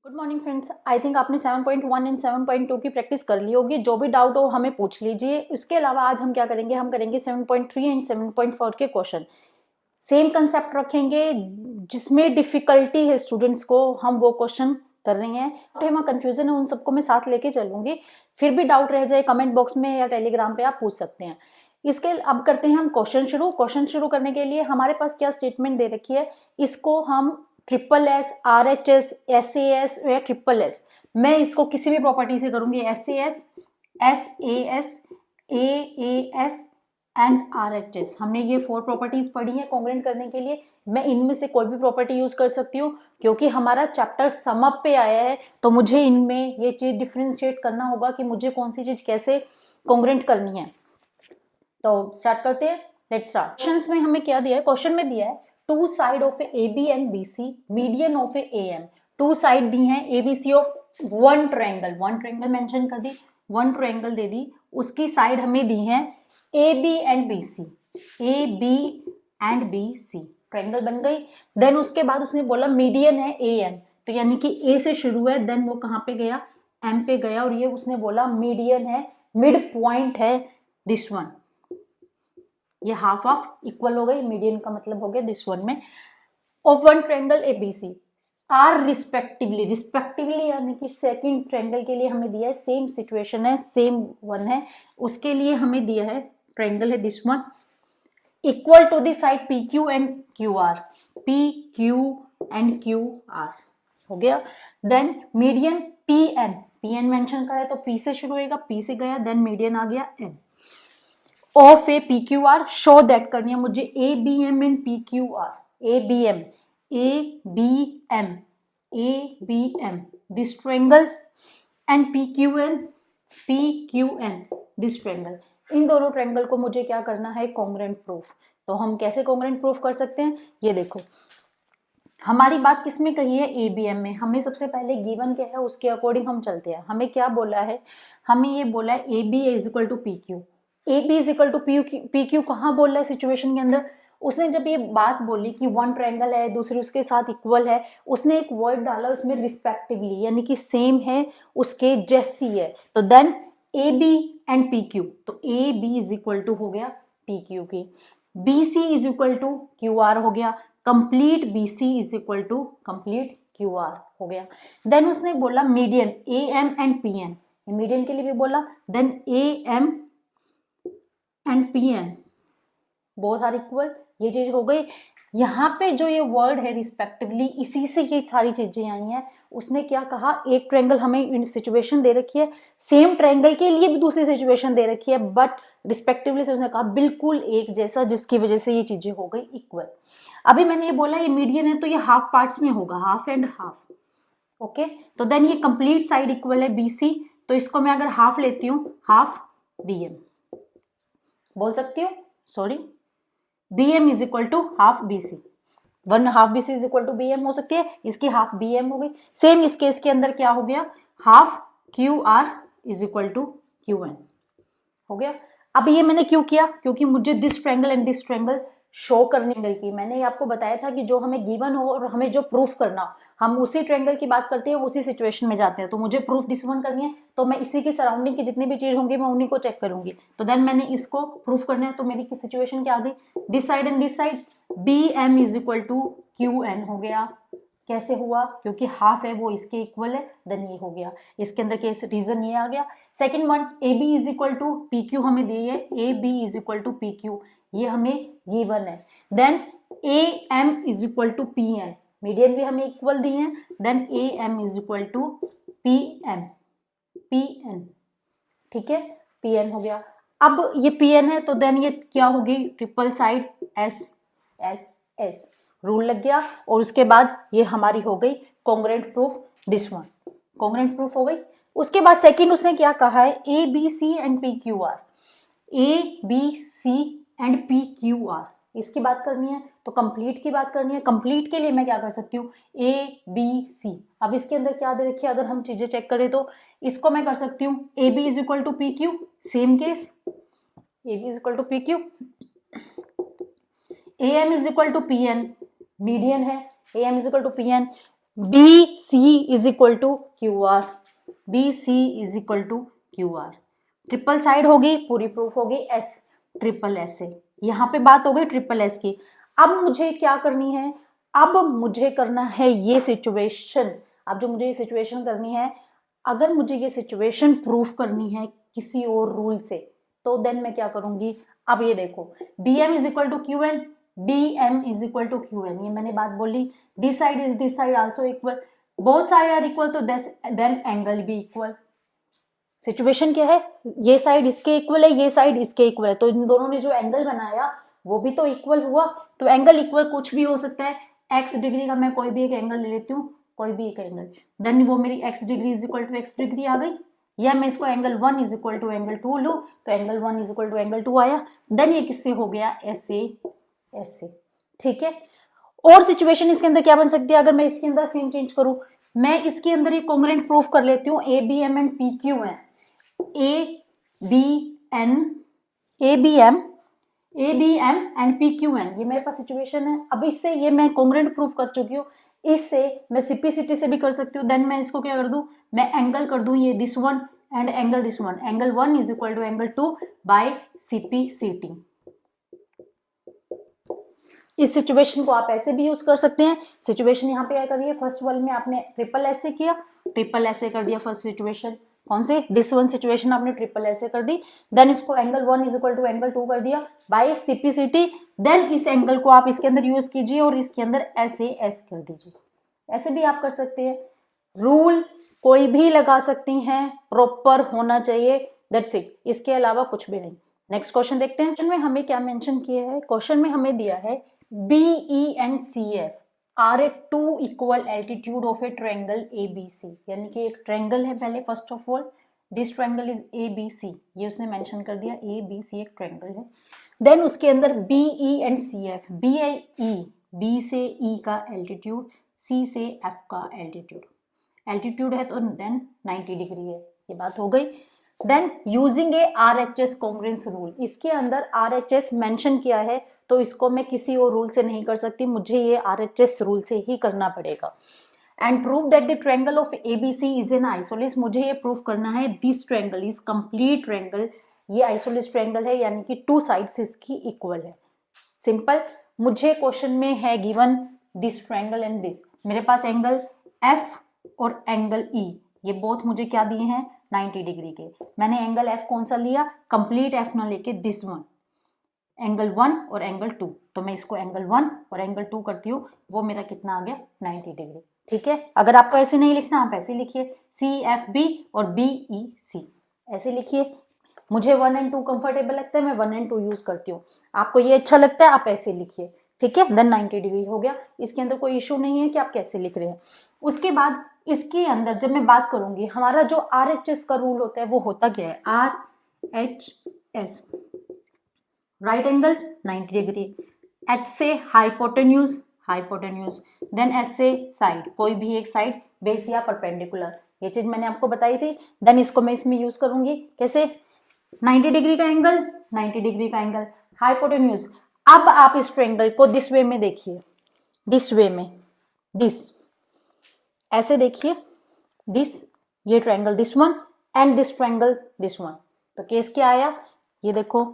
Good morning friends. I think आपने 7.1 and 7.2 की practice कर ली होगी। जो भी डाउट हो हमें पूछ लीजिए। इसके अलावा आज हम क्या करेंगे, हम करेंगे 7.3 एंड 7.4 के क्वेश्चन। सेम कंसेप्ट रखेंगे, जिसमें डिफिकल्टी है स्टूडेंट्स को हम वो क्वेश्चन कर रहे हैं। वहाँ कंफ्यूजन है उन सबको मैं साथ लेके चलूंगी। फिर भी डाउट रह जाए कमेंट बॉक्स में या टेलीग्राम पे आप पूछ सकते हैं। इसके अब करते हैं हम क्वेश्चन शुरू करने के लिए हमारे पास क्या स्टेटमेंट दे रखी है, इसको हम SSS, RHS, SAS या SSS, मैं इसको किसी भी प्रॉपर्टी से करूंगी। SAS, SAS, AAS and RHS, हमने ये 4 प्रॉपर्टीज पढ़ी है कॉन्ग्रुएंट करने के लिए। मैं इनमें से कोई भी प्रॉपर्टी यूज कर सकती हूँ क्योंकि हमारा चैप्टर सम अप पे आया है, तो मुझे इनमें ये चीज डिफरेंशिएट करना होगा कि मुझे कौन सी चीज कैसे कॉन्ग्रुएंट करनी है। तो स्टार्ट करते हैं, लेट्स स्टार्ट। क्वेश्चंस में हमें क्या दिया है, क्वेश्चन में दिया है two side of A B and B C, median of A M. Two side दी हैं A B C of one triangle mention कर दी, वन ट्रायंगल दे दी, उसकी साइड हमें दी है A B and B C, A B and B C, triangle बन गई। देन उसके बाद उसने बोला मीडियन है ए एम, तो यानी कि ए से शुरू है, देन वो कहाँ पे गया, एम पे गया, और ये उसने बोला मीडियन है, मिड पॉइंट है दिस वन। ये हाफ ऑफ इक्वल हो गई, मीडियन का मतलब हो गया दिस वन में, of one triangle A B C are respectively यानी कि सेकंड ट्रायंगल के लिए हमें दिया है, सेम सिचुएशन है, सेम वन है, उसके लिए हमें दिया है ट्रायंगल है this one, equal to the side P Q and Q R, P Q and Q R हो गया। Then median P N mention करा है तो पी से शुरू होगा, पी से गया, देन मीडियन आ गया N of A P Q R, show that करनी है मुझे A B M and P Q R, A B M, A B M, A B M this triangle and P Q N this triangle. इन दोनों triangle को मुझे क्या करना है, कॉन्ग्रुएंट प्रूफ। तो हम कैसे कॉन्ग्रुएंट प्रूफ कर सकते हैं, ये देखो हमारी बात किसमें कही है, ए बी एम में। हमें सबसे पहले गिवन क्या है उसके अकॉर्डिंग हम चलते हैं। हमें क्या बोला है, हमें ये बोला है A B is equal to P Q, A B is equal to P Q कहाँ बोल रहा है सिचुएशन के अंदर। उसने जब ये बात बोली कि वन ट्रायंगल है दूसरे उसके साथ इक्वल है, उसने एक वर्ड डाला उसमें रिस्पेक्टिवली, यानी कि सेम है, उसके जैसी है, तो then A B and P Q, तो A B is equal to हो गया पी क्यू की, B C is equal to Q R हो गया, complete B C is equal to complete Q R हो गया। देन उसने बोला median A M and P N, median के लिए भी बोला, then A M and P N both are equal, ये चीज हो गई। यहाँ पे जो ये वर्ड है रिस्पेक्टिवली, इसी से ये सारी चीजें आई हैं। उसने क्या कहा, एक ट्रायंगल हमें सिचुएशन दे रखी है, सेम ट्रायंगल के लिए भी दूसरी सिचुएशन दे रखी है, बट रिस्पेक्टिवली से उसने कहा बिल्कुल एक जैसा, जिसकी वजह से ये चीजें हो गई इक्वल। अभी मैंने ये बोला ये मीडियन है तो ये हाफ पार्ट्स में होगा, हाफ एंड हाफ, ओके। तो देन ये कंप्लीट साइड इक्वल है बी सी, तो इसको मैं अगर हाफ लेती हूँ, हाफ बी एम बोल सकती हूँ, sorry B M is equal to half B C, one half B C is equal to B M हो सकती है, इसकी हाफ बी एम हो गई। सेम इस केस के अंदर क्या हो गया, half Q R is equal to Q N हो गया। अब ये मैंने क्यों किया, क्योंकि मुझे this triangle and this triangle show करने की। मैंने आपको बताया था कि जो हमें गिवन हो और हमें जो प्रूफ करना हो, हम उसी ट्रायंगल की बात करते हैं, उसी सिचुएशन में जाते हैं। तो मुझे प्रूफ दिस वन करनी है, तो मैं इसी की सराउंडिंग की जितनी भी चीज होंगी मैं उन्हीं को चेक करूंगी। तो देन मैंने इसको प्रूफ करना है, तो मेरी सिचुएशन क्या आ गई, this side and this side, B M is equal to Q N हो गया। कैसे हुआ, क्योंकि हाफ है वो इसके इक्वल है, देन ये हो गया। इसके अंदर केस रीजन ये आ गया। Second one, A B is equal to P Q हमें दी है, A B is equal to P Q, ये हमें गिवन है। Then A M is equal to P N, median भी हमें इक्वल दी है, then A M is equal to P M, P N, ठीक है, पी एन हो गया। अब ये पी एन है तो देन ये क्या होगी, triple side S S S rule लग गया, और उसके बाद ये हमारी हो गई congruent proof this one, congruent proof हो गई। उसके बाद सेकंड उसने क्या कहा है, A B C and P Q R, A B C and P Q R, इसकी बात करनी है तो कंप्लीट की बात करनी है। कंप्लीट के लिए मैं क्या कर सकती हूँ, ए बी सी। अब इसके अंदर क्या दे रखी है, अगर हम चीजें चेक करें तो इसको मैं कर सकती हूँ A B is equal to P Q, same case A B is equal to P Q, A M is equal to P N, median है, A M is equal to P N, B C is equal to Q R, B C is equal to Q R. Triple side होगी, पूरी proof होगी S triple S से। यहाँ पे बात हो गई ट्रिपल एस की। अब मुझे क्या करनी है, अब मुझे करना है ये सिचुएशन। अब जो मुझे ये सिचुएशन करनी है, अगर मुझे ये सिचुएशन प्रूफ करनी है किसी और रूल से, तो देन मैं क्या करूंगी। अब ये देखो, B M is equal to Q N, B M is equal to Q N, ये मैंने बात बोली। This side is this side also equal, both side are equal, तो देन एंगल भी इक्वल। सिचुएशन क्या है, ये साइड इसके इक्वल है, ये साइड इसके इक्वल है, तो इन दोनों ने जो एंगल बनाया वो भी तो इक्वल हुआ। तो एंगल इक्वल कुछ भी हो सकता है, एक्स डिग्री का मैं कोई भी एक एंगल ले लेती हूँ, कोई भी एक एंगल, देन वो मेरी X degree is equal to X degree आ गई। या मैं इसको angle 1 is equal to angle 2 लूँ, तो angle 1 is equal to angle 2 आया। देन ये किससे हो गया, एस से। ठीक है। और सिचुएशन इसके अंदर क्या बन सकती है, अगर मैं इसके अंदर सीन चेंज करूं, मैं इसके अंदर ये कॉन्ग्रुएंट प्रूफ कर लेती हूँ, A B M and P Q है, A B M and P Q N, ये मेरे पास सिचुएशन है। अब इससे ये मैं कॉन्ग्रुएंट प्रूफ कर चुकी हूँ, इससे मैं सिपिसिटी से भी कर सकती हूँ। देन मैं इसको क्या कर दूं, मैं एंगल कर दूं ये this one and angle this one, angle 1 is equal to angle 2 बाय सिपिसिटी। इस सिचुएशन को आप ऐसे भी यूज कर सकते हैं। सिचुएशन यहाँ पे क्या करिए, फर्स्ट वाले में आपने ट्रिपल एस से किया, ट्रिपल एस से कर दिया फर्स्ट सिचुएशन, कौन से, दिस वन सिचुएशन आपने ट्रिपल एस से कर दी। देन इसको angle 1 is equal to angle 2 कर दिया बाय सिपिसिटी। देन इस एंगल को आप इसके अंदर यूज कीजिए और इसके अंदर ऐसे एस कर दीजिए। ऐसे भी आप कर सकते हैं, रूल कोई भी लगा सकती हैं, प्रॉपर होना चाहिए, दैट्स इट, इसके अलावा कुछ भी नहीं। नेक्स्ट क्वेश्चन देखते हैं। क्वेश्चन में हमें क्या मेंशन किया है, क्वेश्चन में हमें दिया है BE and CF are at two equal altitude of a triangle ABC, यानी कि एक ट्रायंगल है पहले, first of all this triangle is ABC, ये उसने मेंशन कर दिया, ABC एक ट्रायंगल है। देन उसके अंदर BE and CF, B से E का एल्टीट्यूड, C से F का एल्टीट्यूड, एल्टीट्यूड है तो देन 90 डिग्री है, ये बात हो गई। Then using a RHS congruence rule, इसके अंदर RHS मेंशन किया है, तो इसको मैं किसी और रूल से नहीं कर सकती, मुझे ये RHS रूल से ही करना पड़ेगा। And prove that the triangle of ABC is an isosceles, मुझे ये प्रूफ करना है this triangle is complete triangle, ये आइसोलिस ट्रायंगल है, यानी कि टू साइड्स इसकी इक्वल है। सिंपल, मुझे क्वेश्चन में है given this triangle and this, मेरे पास एंगल F और एंगल E, ये बोथ मुझे क्या दिए हैं, 90 डिग्री के। मैंने एंगल F कौन सा लिया, कंप्लीट F ना लेके दिस वन, एंगल 1 और एंगल 2, तो मैं इसको एंगल 1 और एंगल 2 करती हूँ, वो मेरा कितना आ गया, 90 डिग्री। ठीक है, अगर आपको ऐसे नहीं लिखना आप ऐसे लिखिए, CFB और BEC ऐसे लिखिए। मुझे 1 एंड 2 कंफर्टेबल लगता है, मैं 1 एंड 2 यूज करती हूँ, आपको ये अच्छा लगता है आप ऐसे लिखिए। ठीक है, देन 90 डिग्री हो गया, इसके अंदर कोई इशू नहीं है कि आप कैसे लिख रहे हैं। उसके बाद इसके अंदर जब मैं बात करूंगी, हमारा जो RHS का रूल होता है वो होता क्या है, RHS, right angle 90 degree, H से हाइपोटेन्यूज, देन S से साइड, कोई भी एक साइड, बेस या परपेंडिकुलर, ये चीज मैंने आपको बताई थी। देन इसको मैं इसमें यूज करूंगी कैसे, 90 डिग्री का एंगल, 90 डिग्री का एंगल, हाइपोटेन्यूज। अब आप इस ट्रायंगल को दिस वे में देखिए, दिस वे में, दिस ऐसे देखिए, दिस, ये triangle this one and this triangle this one, तो केस क्या आया, ये देखो,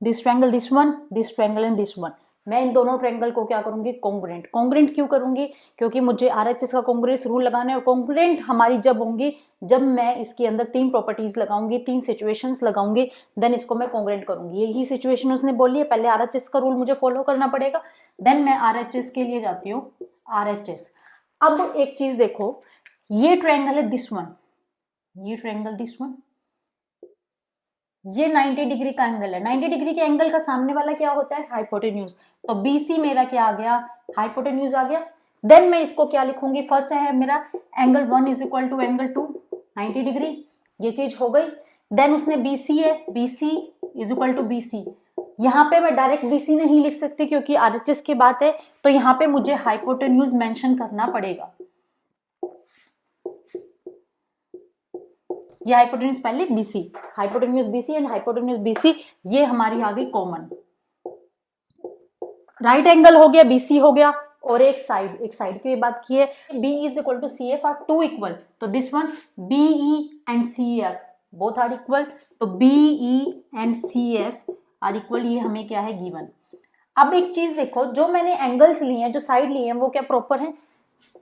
this triangle this one, this triangle and this one. मैं इन दोनों ट्रायंगल को क्या करूंगी, कॉन्ग्रुएंट। कॉन्ग्रुएंट क्यों करूंगी, क्योंकि मुझे RHS का कॉन्ग्रुएंस रूल लगाना है, और कॉन्ग्रुएंट हमारी जब होंगी जब मैं इसके अंदर 3 प्रॉपर्टीज लगाऊंगी, 3 सिचुएशंस लगाऊंगी, देन इसको मैं कॉन्ग्रुएंट करूंगी। यही सिचुएशन उसने बोली है, पहले RHS का रूल मुझे फॉलो करना पड़ेगा, देन मैं RHS के लिए जाती हूँ, RHS। अब एक चीज देखो, ये ट्रायंगल है दिस वन, ये ट्रायंगल दिस वन, ये 90 डिग्री का एंगल है, 90 डिग्री के एंगल का सामने वाला क्या होता है, हाइपोटेन्यूज, तो BC मेरा क्या आ गया, हाइपोटेन्यूज आ गया। देन मैं इसको क्या लिखूंगी, फर्स्ट है मेरा angle 1 is equal to angle 2, 90 degree, ये चीज हो गई। देन उसने BC है, BC is equal to BC, यहाँ पे मैं डायरेक्ट BC नहीं लिख सकती क्योंकि RHS की बात है, तो यहाँ पे मुझे हाइपोटेन्यूज मेंशन करना पड़ेगा। ये हाइपोटेन्यूज पहले BC, hypotenuse BC and hypotenuse BC, ये हमारी आ गई कॉमन। राइट एंगल हो गया, BC हो गया, और एक साइड की बात की है। B is equal to C F are two equal, तो this one B E and C F both are equal, तो B E and C F are equal, ये हमें क्या है गिवन। अब एक चीज देखो, जो मैंने एंगल्स लिए हैं, जो साइड लिए हैं, वो क्या प्रॉपर है।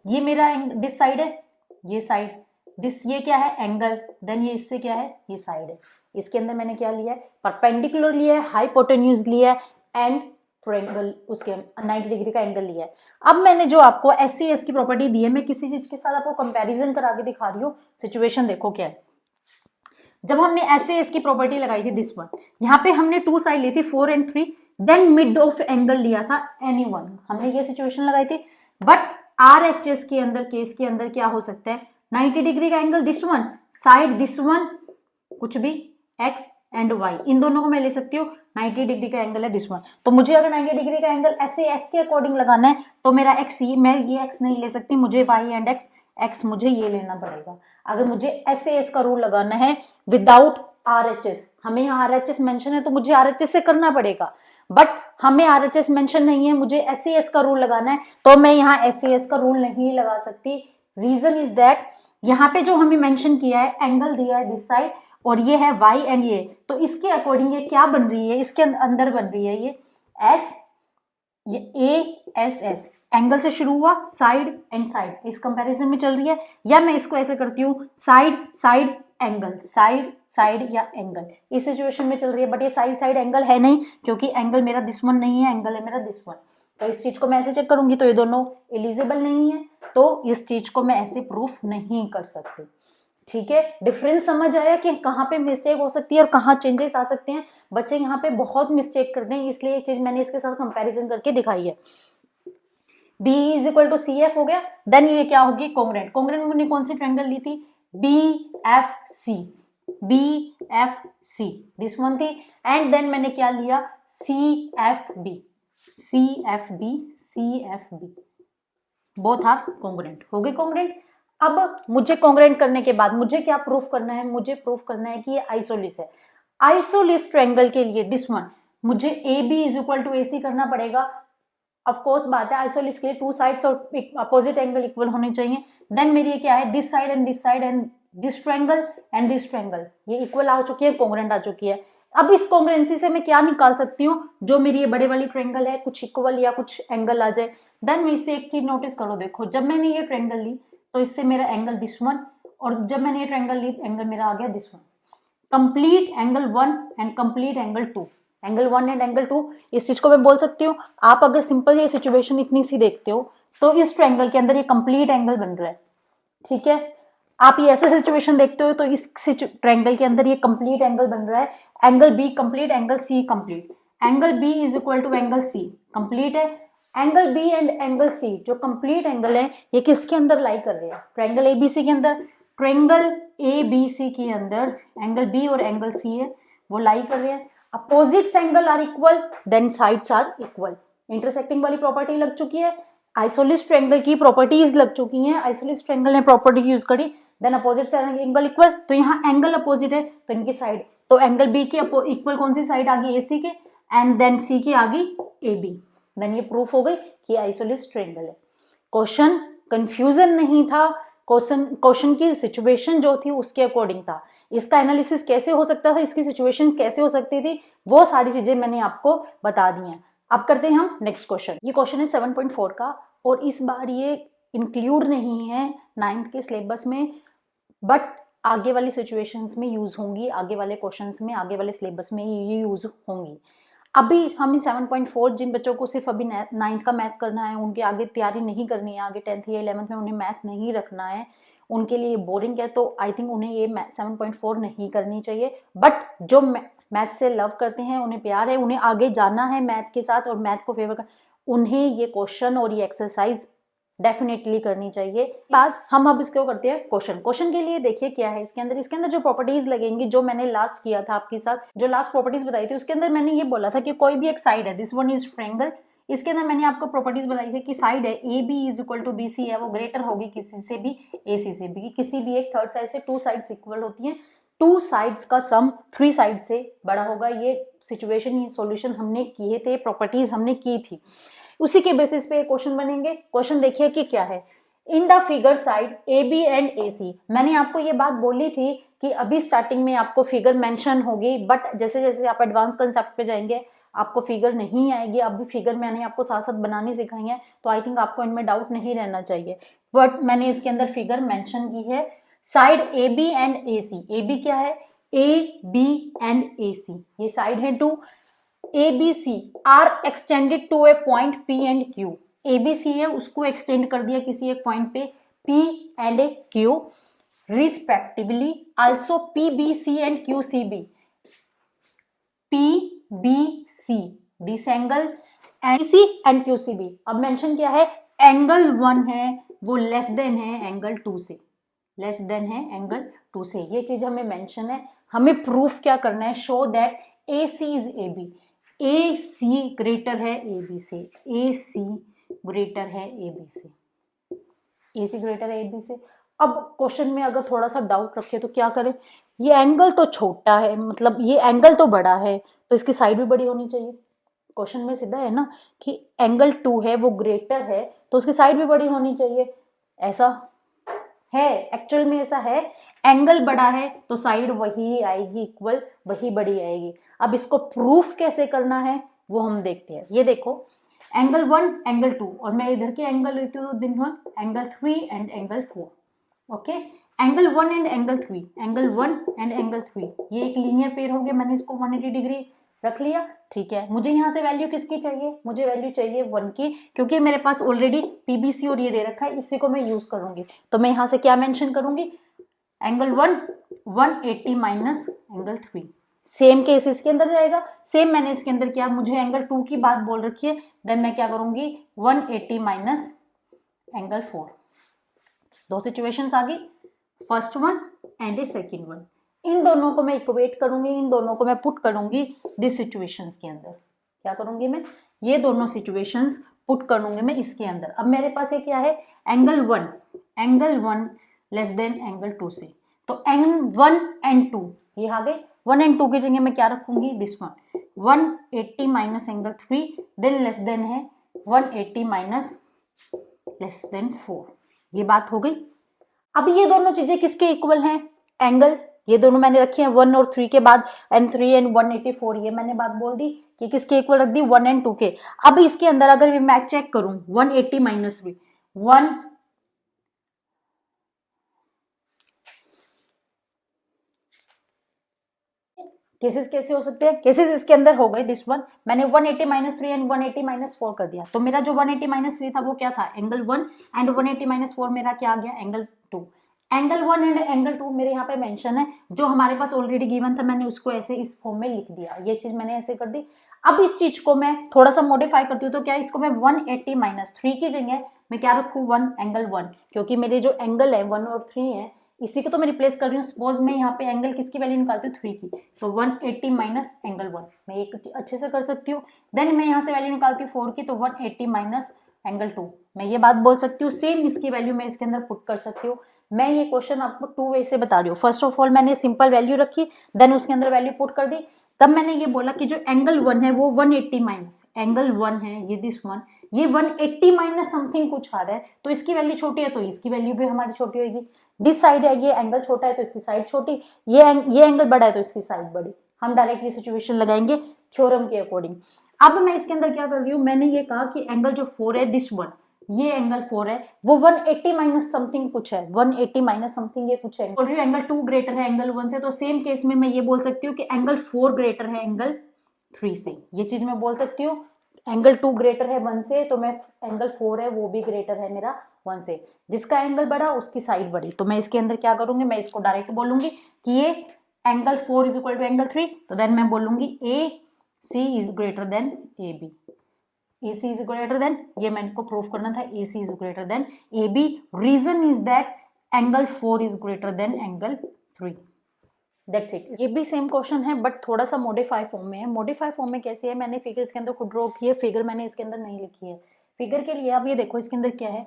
ये मेरा दिस साइड है, ये साइड, दिस ये क्या है एंगल, देन ये इससे क्या है ये साइड है। इसके अंदर मैंने क्या लिया है परपेंडिकुलर लिया है, हाइपोटेन्यूज लिया है एंड ट्रायंगल, उसके 90 डिग्री का एंगल लिया है। अब मैंने जो आपको एस की प्रॉपर्टी दी है, मैं किसी चीज के साथ आपको कंपैरिजन करा के दिखा रही हूँ। सिचुएशन देखो क्या है। जब हमने एस की प्रॉपर्टी लगाई थी दिस वन, यहाँ पे हमने टू साइड ली थी 4 and 3, then mid of angle लिया था एनी वन, हमने ये सिचुएशन लगाई थी। बट RHS के अंदर केस के अंदर क्या हो सकता है 90 डिग्री का angle this one, side this one, कुछ भी x एंड y, इन दोनों को मैं ले सकती हूँ 90 डिग्री का एंगल है दिस वन। तो मुझे अगर 90 डिग्री का एंगल ऐसे एस के अकॉर्डिंग लगाना है तो मेरा x ये, मैं ये x नहीं ले सकती, मुझे y एंड x मुझे ये लेना पड़ेगा। अगर मुझे एस का रूल लगाना है विदाउट RHS, हमें यहाँ RHS मेंशन है तो मुझे RHS से करना पड़ेगा, बट हमें RHS मेंशन नहीं है, मुझे एस का रूल लगाना है, तो मैं यहाँ एस का रूल नहीं लगा सकती। रीजन इज दैट यहाँ पे जो हमें मेंशन किया है एंगल दिया है दिस साइड, और ये है y एंड ये, तो इसके अकॉर्डिंग ये क्या बन रही है, इसके अंदर बन रही है ये s, ये ASS एंगल से शुरू हुआ, साइड एंड साइड, इस कंपैरिजन में चल रही है। या मैं इसको ऐसे करती हूँ side side angle, side side या एंगल, इस सिचुएशन में चल रही है। बट ये साइड साइड एंगल है नहीं, क्योंकि एंगल मेरा दिस वन नहीं है, एंगल है मेरा दिस वन। तो इस चीज को मैं ऐसे चेक करूंगी तो ये दोनों एलिजिबल नहीं है, तो इस चीज को मैं ऐसे प्रूफ नहीं कर सकती। ठीक है, डिफरेंस समझ आया कि कहाँ पे मिस्टेक हो सकती है और कहाँ चेंजेस आ सकते हैं। बच्चे यहाँ पे बहुत मिस्टेक करते हैं, इसलिए ये चीज मैंने इसके साथ कंपैरिजन करके दिखाई है। B is equal to C F हो गया, देन ये क्या होगी कॉन्ग्रेंट। कॉन्ग्रेंट मैंने कौन सी ट्रायंगल ली थी BFC, BFC दिस वन थी, एंड देन मैंने क्या लिया CFB, CFB, CFB both are congruent, हो गए कॉन्ग्रेंट। अब मुझे कॉन्ग्रेंट करने के बाद मुझे क्या प्रूफ करना है, मुझे प्रूफ करना है कि ये आइसोलिस है। आइसोलिस ट्रायंगल के लिए दिस वन मुझे AB is equal to AC करना पड़ेगा। ऑफ कोर्स बात है आइसोलिस के लिए टू साइड्स और अपोजिट एंगल इक्वल होने चाहिए। देन मेरी ये क्या है this side and this side and this triangle and this triangle, ये इक्वल आ चुकी है, कॉन्ग्रेंट आ चुकी है। अब इस कॉन्ग्रेंसी से मैं क्या निकाल सकती हूँ, जो मेरी ये बड़े वाली ट्रायंगल है कुछ इक्वल या कुछ एंगल आ जाए। देन मैं इससे एक चीज नोटिस करो, देखो जब मैंने ये ट्रायंगल ली तो इससे मेरा एंगल दिस वन, और जब मैंने ये ट्रायंगल ली एंगल मेरा आ गया this one. Complete angle one and complete angle two, angle one and angle two, इस चीज को मैं बोल सकती हूँ। आप अगर सिंपल ये सिचुएशन इतनी सी देखते हो तो इस ट्रायंगल के अंदर ये कंप्लीट एंगल बन रहा है। ठीक है, आप ये ऐसे सिचुएशन देखते हो तो इस ट्रायंगल के अंदर ये कंप्लीट एंगल बन रहा है, angle B complete, angle C complete, angle B is equal to angle C complete है। Angle B and angle C जो कंप्लीट एंगल है ये किसके अंदर लाई कर रहे हैं, ट्रायंगल एबीसी के अंदर। ट्रायंगल एबीसी के अंदर एंगल बी और एंगल सी है वो लाई कर रहे हैं। Opposites angle are equal, then sides are equal, intersecting वाली प्रॉपर्टी लग चुकी है। आइसोलिस ट्रायंगल की प्रॉपर्टीज लग चुकी हैं, आइसोलिस ट्रायंगल ने प्रॉपर्टी यूज करी, देन अपोजिट एंगल इक्वल, तो यहाँ एंगल अपोजिट है तो इनकी साइड, तो एंगल बी के इक्वल कौन सी साइड आ गई एसी के, एंड देन सी की आ गई AB, देन ये प्रूफ हो गई कि आइसोलिस ट्रायंगल है। क्वेश्चन कंफ्यूजन नहीं था, क्वेश्चन की सिचुएशन जो थी उसके अकॉर्डिंग था। इसका एनालिसिस कैसे हो सकता था, इसकी सिचुएशन कैसे हो सकती थी, वो सारी चीजें मैंने आपको बता दी हैं। अब करते हैं हम नेक्स्ट क्वेश्चन। ये क्वेश्चन है 7.4 का, और इस बार ये इंक्लूड नहीं है 9th के सिलेबस में, बट आगे वाली सिचुएशंस में यूज होंगी, आगे वाले क्वेश्चंस में, आगे वाले सिलेबस में ये यूज होंगी। अभी हम 7.4 जिन बच्चों को सिर्फ अभी 9th का मैथ करना है, उनके आगे तैयारी नहीं करनी है, आगे 10th या 11th में उन्हें मैथ नहीं रखना है, उनके लिए बोरिंग है, तो आई थिंक उन्हें ये 7.4 नहीं करनी चाहिए। बट जो मैथ से लव करते हैं, उन्हें प्यार है, उन्हें आगे जाना है मैथ के साथ और मैथ को फेवर कर, उन्हें ये क्वेश्चन और ये एक्सरसाइज डेफिनेटली करनी चाहिए। बाद हम अब इसको करते हैं क्वेश्चन के लिए। देखिए क्या है इसके अंदर जो प्रॉपर्टीज लगेंगी, जो मैंने लास्ट किया था आपके साथ, जो लास्ट प्रॉपर्टीज बताई थी उसके अंदर मैंने ये बोला था कि कोई भी एक साइड है, दिस वन इज ट्रायंगल, इसके अंदर मैंने आपको प्रॉपर्टीज बताई थी कि साइड है AB is equal to BC है, वो ग्रेटर होगी किसी से भी AC से भी, किसी भी एक थर्ड साइड से टू साइड्स इक्वल होती हैं, टू साइड्स का सम थ्री साइड से बड़ा होगा। ये सिचुएशन, ये सॉल्यूशन हमने किए थे, प्रॉपर्टीज हमने की थी। उसी के बेसिस पे क्वेश्चन बनेंगे। क्वेश्चन देखिए कि क्या है। In the figure side A B and A C, मैंने आपको ये बात बोली थी कि अभी स्टार्टिंग में आपको फिगर मेंशन होगी, बट जैसे जैसे आप एडवांस कंसेप्ट पे जाएंगे आपको फिगर नहीं आएगी। अभी फिगर मैंने आपको साथ साथ बनानी सिखाई है, तो आई थिंक आपको इनमें डाउट नहीं रहना चाहिए। बट मैंने इसके अंदर फिगर मेंशन की है। Side A B and A C, A B क्या है, ए बी एंड ए सी, ये साइड है two. A B C are extended to a point P and Q, A B C है उसको एक्सटेंड कर दिया किसी एक पॉइंट पे P and a Q respectively. Also P B C and Q C B, P B C this angle and C and Q C B. अब mention क्या है, एंगल 1 है वो लेस देन है एंगल 2 से, लेस देन है angle 2 से, ये चीज हमें मेंशन है। हमें प्रूफ क्या करना है, show that A C is A B, A C greater है ए बी से, ए सी ग्रेटर है ए बी से, ए सी ग्रेटर है ए बी से। अब क्वेश्चन में अगर थोड़ा सा डाउट रखे तो क्या करें, ये एंगल तो छोटा है, मतलब ये एंगल तो बड़ा है, तो इसकी साइड भी बड़ी होनी चाहिए। क्वेश्चन में सीधा है ना कि एंगल 2 है वो ग्रेटर है, तो उसकी साइड भी बड़ी होनी चाहिए। ऐसा है, एक्चुअल में ऐसा है, एंगल बड़ा है तो साइड वही आएगी, इक्वल वही बड़ी आएगी। अब इसको प्रूफ कैसे करना है वो हम देखते हैं। ये देखो एंगल 1 एंगल 2, और मैं इधर के एंगल लेती हूँ दिन 1 angle 3 and angle 4। Okay, angle 1 and angle 3, angle 1 and angle 3, ये एक लीनियर पेयर हो गया। मैंने इसको 180 डिग्री रख लिया, ठीक है। मुझे यहाँ से वैल्यू किसकी चाहिए, मुझे वैल्यू चाहिए 1 की, क्योंकि मेरे पास ऑलरेडी पीबीसी और ये दे रखा है, इसी को मैं यूज करूंगी। तो मैं यहाँ से क्या मेंशन करूंगी, angle 1 180 minus angle 3। Same case इसके अंदर जाएगा, सेम मैंने इसके अंदर किया। मुझे एंगल 2 की बात बोल रखी है, देन मैं क्या करूंगी 180 माइनस एंगल 4। दो सिचुएशंस आ गई, first one and a second one. इन दोनों को मैं इक्वेट करूंगी, इन दोनों को मैं पुट करूंगी दिस सिचुएशंस के अंदर। क्या करूंगी मैं, ये दोनों सिचुएशंस पुट करूंगी मैं इसके अंदर। अब मेरे पास ये क्या है, एंगल 1 लेस देन एंगल 2 से, तो एंगल 1 एंड 2 ये आ गए। 1 एंड 2 की जगह मैं क्या रखूंगी, this one 180 minus angle 3, than less than है 180 माइनस लेस देन 4। ये बात हो गई। अब ये दोनों चीजें किसके इक्वल हैं, एंगल, ये दोनों मैंने रखी हैं 1 और 3 के बाद, एंड 3 एंड 184, ये मैंने बात बोल दी कि किसके इक्वल रख दी, 1 एंड 2 के। अब इसके अंदर अगर मैं चेक करूं 180 माइनस 3, 1 केसेस कैसे हो सकते हैं, केसेस इसके अंदर हो गए दिस वन, मैंने 180 माइनस 3 एंड 180 माइनस 4 कर दिया, तो मेरा जो 180 माइनस 3 था वो क्या था, एंगल 1, एंड 180 माइनस 4 मेरा क्या आ गया, एंगल 2। एंगल 1 एंड एंगल 2 मेरे यहाँ पे मेंशन है, जो हमारे पास ऑलरेडी गिवन था मैंने उसको ऐसे इस फॉर्म में लिख दिया, ये चीज मैंने ऐसे कर दी। अब इस चीज को मैं थोड़ा सा मॉडिफाई करती हूँ, तो क्या इसको मैं 180 माइनस 3 की जगह मैं क्या रखूँ 1 एंगल 1, क्योंकि मेरे जो एंगल है 1 और 3 है इसी को तो मैं रिप्लेस कर रही हूँ। सपोज मैं यहाँ पे एंगल किसकी वैल्यू निकालती हूँ 3 की, तो 180 माइनस एंगल 1 मैं एक अच्छे से कर सकती हूँ। देन मैं यहाँ से वैल्यू निकालती हूँ 4 की, तो 180 माइनस एंगल 2 मैं ये बात बोल सकती हूँ। सेम इसकी वैल्यू मैं इसके अंदर पुट कर सकती हूँ। मैं ये क्वेश्चन आपको 2 वे से बता रही हूँ। फर्स्ट ऑफ ऑल मैंने सिंपल वैल्यू रखी, देन उसके अंदर वैल्यू पुट कर दी। तब मैंने ये बोला कि जो एंगल 1 है वो 180 माइनस एंगल 1 है, ये दिस वन, ये 180 माइनस समथिंग कुछ आ रहा है, तो इसकी वैल्यू छोटी है तो इसकी वैल्यू भी हमारी छोटी होगी। दिस साइड है, ये एंगल छोटा है तो इसकी साइड छोटी, ये एंगल बड़ा है तो इसकी साइड बड़ी। हम डायरेक्ट ये सिचुएशन लगाएंगे थ्योरम के अकॉर्डिंग। अब मैं इसके अंदर क्या कर रही हूँ, मैंने ये कहा कि एंगल जो 4 है दिस वन, ये एंगल 4 है वो 180 माइनस समथिंग कुछ है, 180 माइनस समथिंग ये कुछ है। बोल रही हूँ एंगल 2 ग्रेटर है एंगल 1 से, तो सेम केस में मैं ये बोल सकती हूँ कि एंगल 4 ग्रेटर है एंगल 3 से, ये चीज मैं बोल सकती हूँ। एंगल 2 ग्रेटर है 1 से, तो मैं एंगल 4 है वो भी ग्रेटर है मेरा 1 से, जिसका एंगल बढ़ा उसकी साइड बढ़ी। तो मैं इसके अंदर क्या करूंगी, मैं इसको डायरेक्ट बोलूंगी कि ये angle 4 is equal to angle 3, तो देन मैं बोलूंगी A C is greater than A B, A C is greater than, ये मैंने को प्रूव करना था, A C is greater than A B. Reason is that angle 4 is greater than angle 3। That's it. ये भी same question है but थोड़ा सा मॉडिफाई फॉर्म में है। मॉडिफाई फॉर्म में कैसे है, मैंने फिगर इसके अंदर खुद ड्रॉ की है, फिगर मैंने इसके अंदर नहीं लिखी है। फिगर के लिए आप ये देखो इसके अंदर क्या है,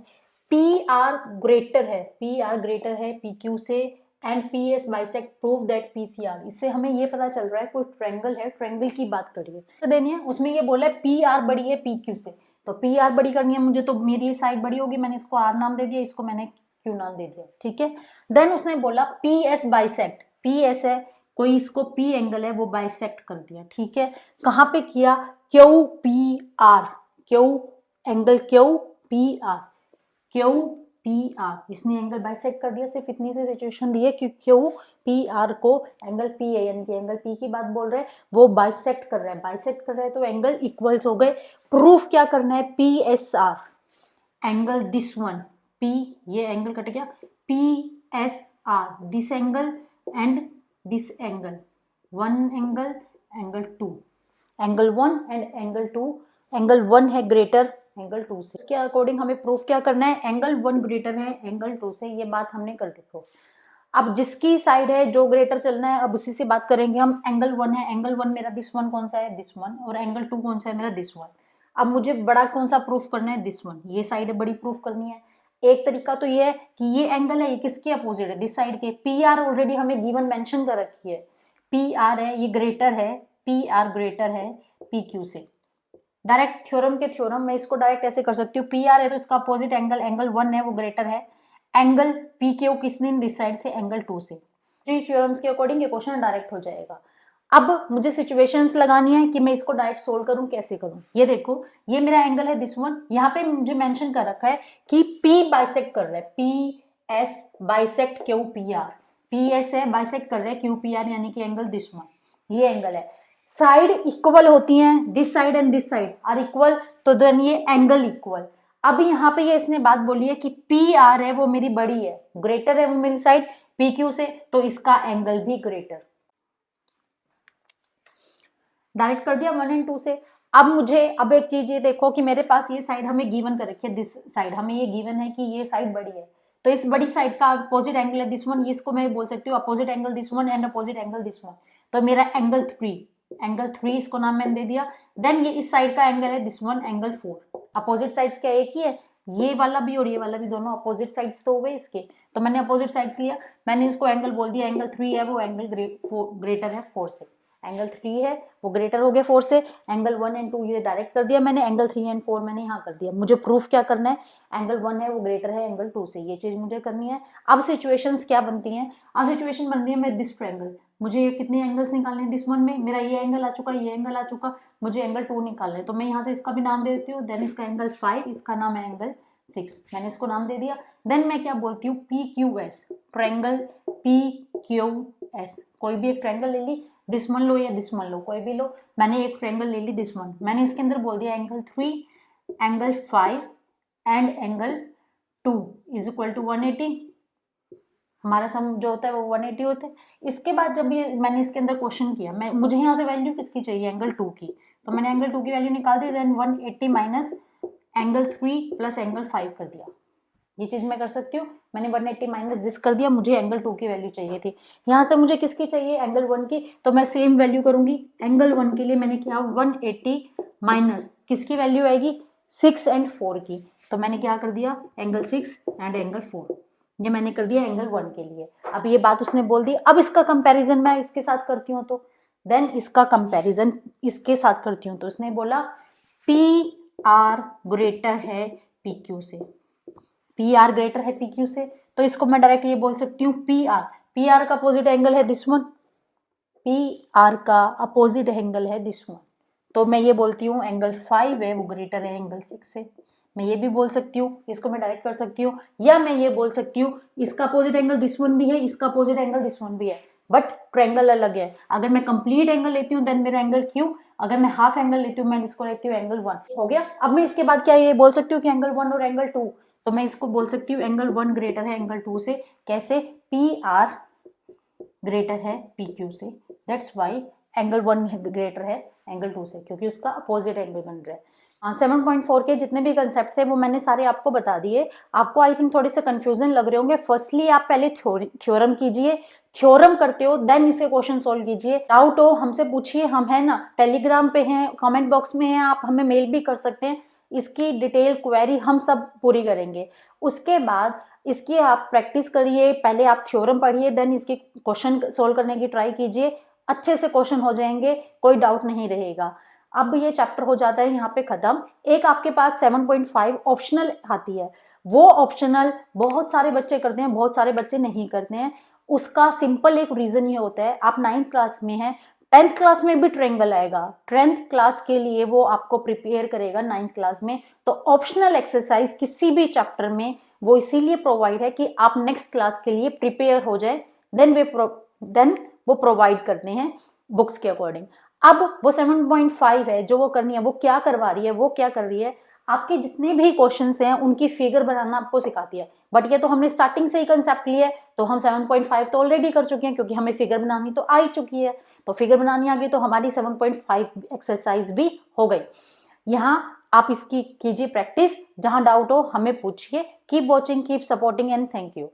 पी आर ग्रेटर है, पी आर ग्रेटर है पी क्यू से, and P S bisect prove that P C R. इससे हमें ये पता चल रहा है कोई ट्रायंगल है, ट्रायंगल की बात करिए तो देनी है, उसमें ये बोला है पी आर बड़ी है पी क्यू से, तो पी आर बड़ी करनी है मुझे, तो मेरी ये साइड बड़ी होगी, मैंने इसको आर नाम दे दिया, इसको मैंने क्यू नाम दे दिया, ठीक है। देन उसने बोला P S bisect, P S है कोई, इसको पी एंगल है वो बाइसेक्ट कर दिया, ठीक है। कहाँ पे किया, Q P are, Q angle Q P are, Q P are, इसने एंगल बाइसेक्ट कर दिया। सिर्फ इतनी सी सिचुएशन दी है कि क्यू पी आर को एंगल पी है यानी कि एंगल पी की बात बोल रहे हैं, वो बाइसेक्ट कर रहा है, बाइसेक्ट कर रहा है तो एंगल इक्वल्स हो गए। प्रूफ क्या करना है, P S R angle this one, P ये एंगल कट गया, P S R this angle and this angle, one angle angle two, angle one and angle two, angle one है greater angle two से। इसके according हमें proof क्या करना है, angle one greater है एंगल टू से, ये बात हमने कर दी प्रूफ। अब जिसकी साइड है जो ग्रेटर चलना है, अब उसी से बात करेंगे हम। एंगल वन है, एंगल वन मेरा दिस वन कौन सा है, दिस वन, और एंगल टू कौन सा है मेरा दिस वन। अब मुझे बड़ा कौन सा प्रूफ करना है, दिस वन, ये साइड है बड़ी प्रूफ करनी है। एक तरीका तो ये है कि ये एंगल है ये किसके अपोजिट है, दिस साइड के। पी आर ऑलरेडी हमें गिवन मेंशन कर रखी है, पी आर है ये ग्रेटर है, पी आर ग्रेटर है पी क्यू से। डायरेक्ट थ्योरम के थ्योरम में इसको डायरेक्ट ऐसे कर सकती हूँ, पी आर है तो इसका अपोजिट एंगल, एंगल वन है वो ग्रेटर है एंगल पी क्यू किसने, दिस साइड से एंगल टू से। थ्री थ्योरम्स के अकॉर्डिंग ये क्वेश्चन डायरेक्ट हो जाएगा। अब मुझे सिचुएशंस लगानी है कि मैं इसको डायरेक्ट सोल्व करूं, कैसे करूं। ये देखो ये मेरा एंगल है दिस वन, यहाँ पे मुझे मेंशन कर रखा है कि P बाइसेक्ट कर रहा है, P S bisect Q P R, P S है बाइसेक्ट कर रहा है क्यू पी आर यानी कि एंगल दिस वन, ये एंगल है। साइड इक्वल होती हैं, this side and this side are equal, तो देन ये एंगल इक्वल। अब यहाँ पे ये इसने बात बोली है कि पी आर है वो मेरी बड़ी है, ग्रेटर है वो मेरी साइड पी क्यू से, तो इसका एंगल भी ग्रेटर। डायरेक्ट कर दिया वन एंड टू से। अब मुझे अब एक चीज ये देखो कि मेरे पास ये साइड हमें गिवन कर रखी है, दिस साइड हमें ये गिवन है कि ये साइड बड़ी है, तो इस बड़ी साइड का अपोजिट एंगल है दिस वन, इसको मैं बोल सकती हूँ opposite angle this one and opposite angle this one, तो मेरा एंगल थ्री, एंगल थ्री इसको नाम मैंने दे दिया। देन ये इस साइड का एंगल है this one angle four, opposite side क्या एक ही है, ये वाला भी और ये वाला भी दोनों अपोजिट साइड्स तो हुए इसके, तो मैंने अपोजिट साइड्स लिया, मैंने इसको एंगल बोल दिया, एंगल थ्री है वो एंगल ग्रेटर है फोर से, एंगल थ्री है वो ग्रेटर हो गया फोर से, एंगल वन एंड टू ये डायरेक्ट कर दिया मैंने, एंगल थ्री एंड फोर मैंने यहाँ कर दिया। मुझे प्रूफ क्या करना है, एंगल वन है वो ग्रेटर है एंगल टू से, ये चीज मुझे करनी है। अब सिचुएशंस क्या बनती हैं, अब सिचुएशन बन रही है मैं दिस ट्रायंगल, मुझे कितने एंगल्स निकालने हैं दिस वन में, मेरा ये एंगल आ चुका, ये एंगल आ चुका, मुझे एंगल टू निकालना है, तो मैं यहाँ से इसका भी नाम दे देती हूँ। देन इसका एंगल फाइव, इसका नाम है एंगल सिक्स, मैंने इसको नाम दे दिया। देन मैं क्या बोलती हूँ, P Q S, triangle P Q S, कोई भी एक ट्रायंगल ले ली, दिस वन लो या दिस वन लो, कोई भी लो, मैंने एक ट्रायंगल ले ली दिस वन, मैंने इसके अंदर बोल दिया angle three, angle five and angle two is equal to 180, हमारा सम जो होता है वो 180 होता है। इसके बाद जब ये मैंने इसके अंदर क्वेश्चन किया, मैं मुझे यहाँ से वैल्यू किसकी चाहिए, एंगल टू की, तो मैंने एंगल टू की वैल्यू निकाल दी, then 180 minus angle three plus angle five कर दिया, ये चीज मैं कर सकती हूँ। मैंने 180 माइनस दिस कर दिया, मुझे एंगल टू की वैल्यू चाहिए थी, यहाँ से मुझे किसकी चाहिए, एंगल वन की, तो मैं सेम वैल्यू करूंगी। एंगल वन के लिए मैंने किया 180 माइनस किसकी वैल्यू आएगी, 6 एंड 4 की, तो मैंने क्या कर दिया एंगल 6 एंड एंगल 4, ये मैंने कर दिया एंगल वन के लिए। अब ये बात उसने बोल दी, अब इसका कंपैरिजन मैं इसके साथ करती हूँ, तो देन इसका कंपैरिजन इसके साथ करती हूँ, तो उसने बोला पी आर ग्रेटर है पी क्यू से, पी आर ग्रेटर है पी क्यू से, तो इसको मैं डायरेक्ट ये बोल सकती हूँ पी आर का अपोजिट एंगल है दिस वन, पी आर का अपोजिट एंगल है दिस वन, तो मैं ये बोलती हूँ एंगल फाइव है वो ग्रेटर है एंगल सिक्स से। मैं ये भी बोल सकती हूँ, इसको मैं डायरेक्ट कर सकती हूँ, या मैं ये बोल सकती हूँ इसका अपोजिट एंगल दिस वन भी है, इसका अपोजिट एंगल दिस वन भी है, बट ट्रायंगल अलग है। अगर मैं कंप्लीट एंगल लेती हूँ देन मेरा एंगल क्यू, अगर मैं हाफ एंगल लेती हूँ मैं इसको लेती हूँ एंगल वन, हो गया। अब मैं इसके बाद क्या ये बोल सकती हूँ कि एंगल वन और एंगल टू, तो मैं इसको बोल सकती हूँ एंगल वन ग्रेटर है एंगल टू से, कैसे, पी आर ग्रेटर है पी क्यू से, that's why angle one greater है एंगल टू से, क्योंकि उसका अपोजिट एंगल बन रहा है। 7.4 के जितने भी कंसेप्ट थे वो मैंने सारे आपको बता दिए। आपको आई थिंक थोड़े से कंफ्यूजन लग रहे होंगे। फर्स्टली आप पहले थ्योरम कीजिए, थ्योरम करते हो देन इसे क्वेश्चन सोल्व कीजिए। डाउट हो हमसे पूछिए, हम है ना टेलीग्राम पे हैं, कमेंट बॉक्स में हैं, आप हमें मेल भी कर सकते हैं, इसकी डिटेल क्वेरी हम सब पूरी करेंगे। उसके बाद इसकी आप प्रैक्टिस करिए, पहले आप थ्योरम पढ़िए देन इसके क्वेश्चन सोल्व करने की ट्राई कीजिए, अच्छे से क्वेश्चन हो जाएंगे, कोई डाउट नहीं रहेगा। अब ये चैप्टर हो जाता है यहाँ पे खत्म। एक आपके पास 7.5 ऑप्शनल आती है, वो ऑप्शनल बहुत सारे बच्चे करते हैं, बहुत सारे बच्चे नहीं करते हैं। उसका सिंपल एक रीजन ये होता है, आप 9th क्लास में हैं, 10th क्लास में भी ट्रायंगल आएगा, 10th क्लास के लिए वो आपको प्रिपेयर करेगा 9th क्लास में। तो ऑप्शनल एक्सरसाइज किसी भी चैप्टर में वो इसीलिए प्रोवाइड है कि आप नेक्स्ट क्लास के लिए प्रिपेयर हो जाए, देन वो प्रोवाइड करते हैं बुक्स के अकॉर्डिंग। अब वो 7.5 है जो वो करनी है, वो क्या करवा रही है, वो क्या कर रही है, आपके जितने भी क्वेश्चंस हैं उनकी फिगर बनाना आपको सिखाती है। बट ये तो हमने स्टार्टिंग से ही कंसेप्ट लिया है, तो हम 7.5 तो ऑलरेडी कर चुके हैं, क्योंकि हमें फिगर बनानी तो आ ही चुकी है। तो फिगर बनानी आ गई तो हमारी 7.5 एक्सरसाइज भी हो गई। यहाँ आप इसकी कीजिए प्रैक्टिस, जहां डाउट हो हमें पूछिए। Keep watching, keep supporting and thank you.